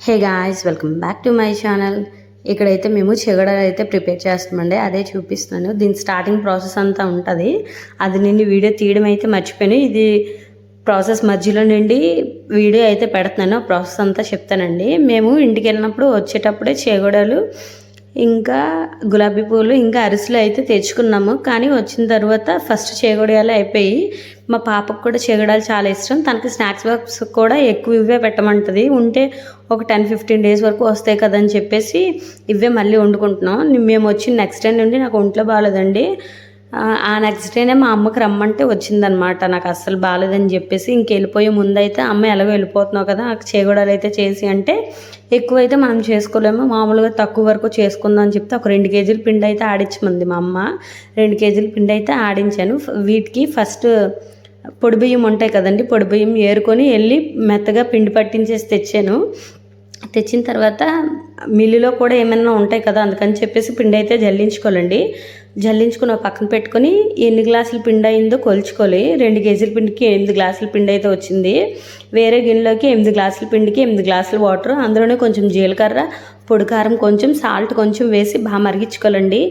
Hey guys, welcome back to my channel. ఇక్కడైతే మేము చెగడలు అయితే ప్రిపేర్ చేస్తామండి, అదే చూపిస్తున్నాను. దీని స్టార్టింగ్ ప్రాసెస్ అంతా ఉంటుంది. అది నుండి వీడియో తీయడం అయితే మర్చిపోయాను. ఇది ప్రాసెస్ మధ్యలో నుండి వీడియో అయితే పెడుతున్నాను, ప్రాసెస్ అంతా చెప్తానండి. మేము ఇంటికి వెళ్ళినప్పుడు వచ్చేటప్పుడే చెగడలు ఇంకా గులాబీ పూలు ఇంకా అరిసెలు అయితే తెచ్చుకున్నాము. కానీ వచ్చిన తర్వాత ఫస్ట్ చేగొడియాలు అయిపోయి, మా పాపకు కూడా చేగడాలు చాలా ఇష్టం. తనకి స్నాక్స్ బాక్స్ కూడా ఎక్కువ ఇవే పెట్టమంటుంది. ఉంటే ఒక 10-15 డేస్ వరకు వస్తాయి కదని చెప్పేసి ఇవే మళ్ళీ వండుకుంటున్నాం. మేము వచ్చిన నెక్స్ట్ డే నుండి నాకు ఒంట్లో బాగాలేదండి. ఆ నెక్స్ట్ డేనే మా అమ్మకి రమ్మంటే వచ్చిందనమాట. నాకు అస్సలు బాగాలేదని చెప్పేసి ఇంకెళ్ళిపోయే ముందైతే అమ్మ ఎలాగో వెళ్ళిపోతున్నావు కదా, చేగొడాలు అయితే చేసి అంటే ఎక్కువైతే మనం చేసుకోలేము, మామూలుగా తక్కువ వరకు చేసుకుందాం అని చెప్తే ఒక 2 కేజీల పిండి అయితే ఆడించమంది మా అమ్మ. 2 కేజీల పిండి అయితే ఆడించాను. వీటికి ఫస్ట్ పొడి బియ్యం ఉంటాయి కదండి, పొడి బియ్యం ఏరుకొని వెళ్ళి మెత్తగా పిండి పట్టించేసి తెచ్చిన తర్వాత మిల్లులో కూడా ఏమైనా ఉంటాయి కదా, అందుకని చెప్పేసి పిండి అయితే జల్లించుకుని పక్కన పెట్టుకొని ఎన్ని గ్లాసుల పిండి అయిందో కొలుచుకోవాలి. 2 కేజీల పిండికి 8 గ్లాసుల పిండి అయితే వచ్చింది. వేరే గిన్నెలోకి 8 గ్లాసుల పిండికి 8 గ్లాసుల వాటర్, అందులోనే కొంచెం జీలకర్ర, పొడి కారం, కొంచెం సాల్ట్ కొంచెం వేసి బాగా మరిగించుకోవాలండి.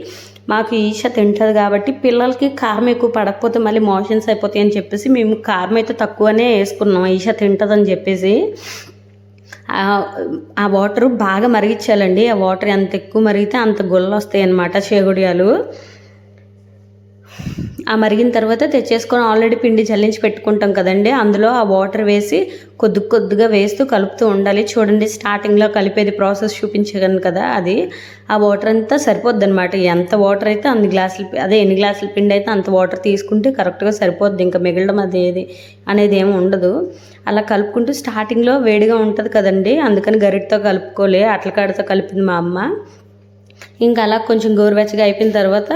మాకు ఈష తింటుంది కాబట్టి పిల్లలకి కారం ఎక్కువ పడకపోతే మళ్ళీ మోషన్స్ అయిపోతాయి అని చెప్పేసి మేము కారం అయితే తక్కువనే వేసుకున్నాం, ఈష తింటుందని చెప్పేసి. ఆ వాటర్ బాగా మరిగించాలండి. ఆ వాటర్ ఎంత ఎక్కువ మరిగితే అంత గుల్లలు వస్తాయి అన్నమాట చేగొడియాలు. ఆ మరిగిన తర్వాత తెచ్చేసుకొని ఆల్రెడీ పిండి చల్లించి పెట్టుకుంటాం కదండి, అందులో ఆ వాటర్ వేసి కొద్దిగా వేస్తూ కలుపుతూ ఉండాలి. చూడండి, స్టార్టింగ్లో కలిపేది ప్రాసెస్ చూపించగలను కదా, అది ఆ వాటర్ అంతా సరిపోద్ది అనమాట. ఎంత వాటర్ అయితే ఎన్ని గ్లాసుల పిండి అయితే అంత వాటర్ తీసుకుంటే కరెక్ట్గా సరిపోద్ది. ఇంకా మిగలడం అనేది ఏమి ఉండదు. అలా కలుపుకుంటూ స్టార్టింగ్లో వేడిగా ఉంటుంది కదండి, అందుకని గరిటతో కలుపుకోలే, అట్లకాడతో కలిపింది మా అమ్మ. ఇంకా అలా కొంచెం గోరువెచ్చగా అయిపోయిన తర్వాత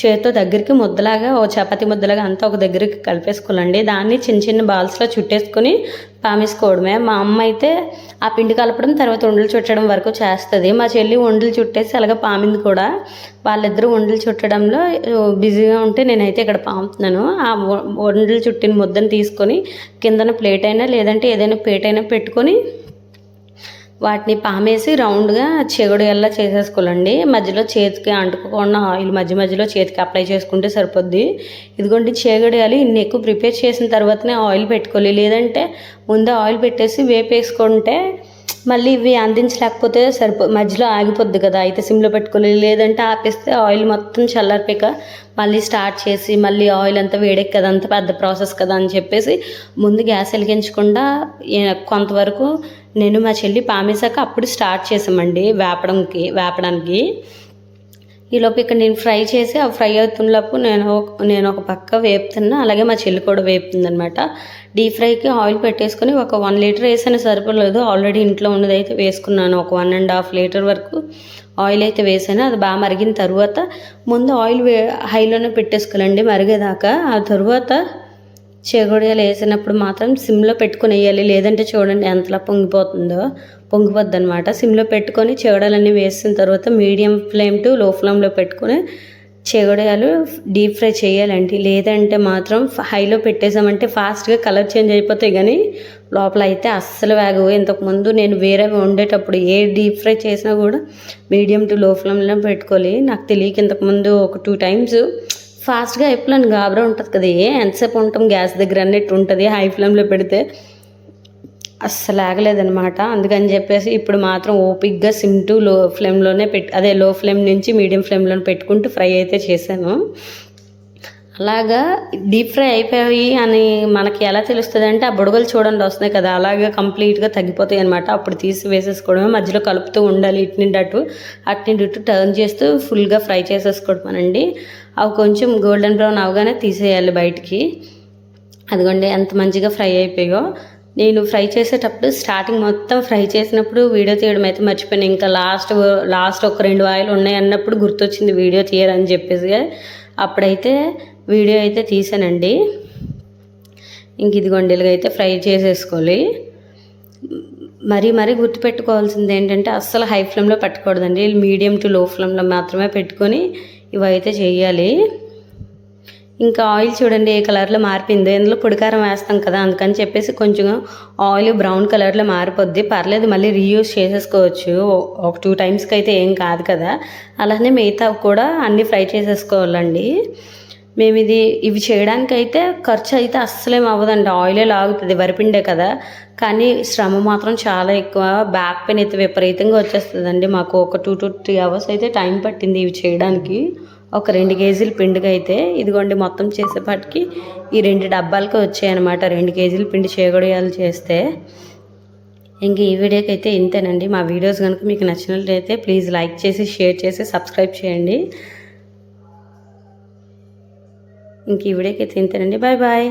చేతితో దగ్గరికి ముద్దలాగా, ఓ చపాతీ ముద్దలాగా అంతా ఒక దగ్గరికి కలిపేసుకోవాలండి. దాన్ని చిన్న చిన్న బాల్స్లో చుట్టేసుకొని పామేసుకోవడమే. మా అమ్మ అయితే ఆ పిండి కలపడం తర్వాత ఉండలు చుట్టడం వరకు చేస్తుంది. మా చెల్లి ఉండలు చుట్టేసి అలాగే పామింది కూడా. వాళ్ళిద్దరూ ఉండలు చుట్టడంలో బిజీగా ఉంటే నేనైతే ఇక్కడ పాముతున్నాను. ఆ ఉండలు చుట్టిన ముద్దను తీసుకొని కిందన ప్లేట్ అయినా లేదంటే ఏదైనా ప్లేట్ అయినా పెట్టుకొని వాటిని పామేసి రౌండ్గా చెగొడియాల్లా చేసేసుకోవాలండి. మధ్యలో చేతికి అంటుకోకుండా ఆయిల్ మధ్యలో చేతికి అప్లై చేసుకుంటే సరిపోద్ది. ఇదిగోండి, చేగొడియాలు ఇన్ని ఎక్కువ ప్రిపేర్ చేసిన తర్వాతనే ఆయిల్ పెట్టుకోవాలి, లేదంటే ముందే ఆయిల్ పెట్టేసి వేపేసుకుంటే మళ్ళీ ఇవి అందించలేకపోతే మధ్యలో ఆగిపోద్ది కదా, అయితే సిమ్లో పెట్టుకోవాలి. లేదంటే ఆపేస్తే ఆయిల్ మొత్తం చల్లారిపోయాక మళ్ళీ స్టార్ట్ చేసి మళ్ళీ ఆయిల్ అంతా వేడెక్కదు, అంత పెద్ద ప్రాసెస్ కదా అని చెప్పేసి ముందు గ్యాస్ వెలిగించకుండా కొంతవరకు నేను మా చెల్లి పామేశాక అప్పుడు స్టార్ట్ చేసామండి వేపడానికి. ఈలోపు ఇక్కడ నేను ఫ్రై చేసి ఆ ఫ్రై అవుతున్నప్పుడు నేను ఒక పక్క వేపుతున్నా, అలాగే మా చెల్లి కూడా వేపుతుంది అనమాట. డీప్ ఫ్రైకి ఆయిల్ పెట్టేసుకొని ఒక 1 లీటర్ వేసాను, సరిపోలేదు. ఆల్రెడీ ఇంట్లో ఉన్నది అయితే వేసుకున్నాను. ఒక 1.5 లీటర్ వరకు ఆయిల్ అయితే వేసాను. అది బాగా మరిగిన తర్వాత ముందు ఆయిల్ హైలోనే పెట్టేసుకోవాలండి మరిగేదాకా. ఆ తర్వాత చేగొడియాలు వేసినప్పుడు మాత్రం సిమ్లో పెట్టుకొని వేయాలి, లేదంటే చూడండి ఎంతలా పొంగిపోద్ది అనమాట. సిమ్లో పెట్టుకొని చెగడాలన్నీ వేసిన తర్వాత మీడియం ఫ్లేమ్ టు లో ఫ్లేమ్లో పెట్టుకొని చెగడాలు డీప్ ఫ్రై చేయాలండి. లేదంటే మాత్రం హైలో పెట్టేసామంటే ఫాస్ట్గా కలర్ చేంజ్ అయిపోతాయి, కానీ లోపల అయితే అస్సలు వేగవు. ఇంతకుముందు నేను వేరే వండేటప్పుడు ఏ డీప్ ఫ్రై చేసినా కూడా మీడియం టు లో ఫ్లేమ్లో పెట్టుకోవాలి. నాకు తెలియక ఇంతకుముందు ఒక 2 టైమ్స్ ఫాస్ట్గా అయిపోయాను. గాబరా ఉంటుంది కదా, ఎంతసేపు ఉంటాం గ్యాస్ దగ్గర అన్నట్టు ఉంటుంది. హై ఫ్లేమ్లో పెడితే అస్సలు ఆగలేదనమాట. అందుకని చెప్పేసి ఇప్పుడు మాత్రం ఓపిక్గా సిమ్ టు లో ఫ్లేమ్లోనే లో ఫ్లేమ్ నుంచి మీడియం ఫ్లేమ్లోనే పెట్టుకుంటూ ఫ్రై అయితే చేశాను. అలాగా డీప్ ఫ్రై అయిపోయి అని మనకి ఎలా తెలుస్తుంది అంటే, ఆ బుడగలు చూడండి వస్తున్నాయి కదా, అలాగే కంప్లీట్గా తగ్గిపోతాయి అనమాట. అప్పుడు తీసి వేసేసుకోవడమే. మధ్యలో కలుపుతూ ఉండాలి, ఇటు టర్న్ చేస్తూ ఫుల్గా ఫ్రై చేసేసుకోవడమేనండి. అవి కొంచెం గోల్డెన్ బ్రౌన్ అవగానే తీసేయాలి బయటికి. అదిగోండి ఎంత మంచిగా ఫ్రై అయిపోయాయో. నేను ఫ్రై చేసేటప్పుడు స్టార్టింగ్ మొత్తం ఫ్రై చేసినప్పుడు వీడియో తీయడం అయితే మర్చిపోయాను. ఇంకా లాస్ట్ ఒక 2 ఆయిల్ ఉన్నాయి అన్నప్పుడు గుర్తొచ్చింది వీడియో తీయాలని చెప్పేసి, అప్పుడైతే వీడియో అయితే తీసానండి. ఇంక ఇదిగోండి ఇలాగైతే ఫ్రై చేసేసుకోవాలి. మరీ గుర్తుపెట్టుకోవాల్సింది ఏంటంటే అస్సలు హై ఫ్లేమ్లో పెట్టకూడదండి, మీడియం టు లో ఫ్లేమ్లో మాత్రమే పెట్టుకొని ఇవైతే చేయాలి. ఇంకా ఆయిల్ చూడండి ఏ కలర్లో మారిపోయిందో. ఇందులో పొడికారం వేస్తాం కదా, అందుకని చెప్పేసి కొంచెం ఆయిల్ బ్రౌన్ కలర్లో మారిపోద్ది. పర్లేదు, మళ్ళీ రీయూజ్ చేసేసుకోవచ్చు. ఒక 2 టైమ్స్కి అయితే ఏం కాదు కదా. అలానే మిగతా కూడా అన్నీ ఫ్రై చేసేసుకోవాలండి. మేము ఇవి చేయడానికైతే ఖర్చు అయితే అస్సలేం అవ్వదండి. ఆయిలే లాగుతుంది, వరిపిండే కదా. కానీ శ్రమ మాత్రం చాలా ఎక్కువ. బ్యాక్ పెయిన్ అయితే విపరీతంగా వచ్చేస్తుందండి. మాకు ఒక 2 to 3 అవర్స్ అయితే టైం పట్టింది ఇవి చేయడానికి. ఒక 2 కేజీల పిండికి అయితే ఇదిగోండి మొత్తం చేసేపాటికి ఈ 2 డబ్బాలకి వచ్చాయన్నమాట. 2 కేజీల పిండి చేగొడియాలు చేస్తే. ఇంక ఈ వీడియోకి అయితే ఇంతేనండి. మా వీడియోస్ కనుక మీకు నచ్చినట్లయితే ప్లీజ్ లైక్ చేసి, షేర్ చేసి, సబ్స్క్రైబ్ చేయండి. ఇంక ఈ వీడియోకి అయితే ఇంతేనండి. Bye bye.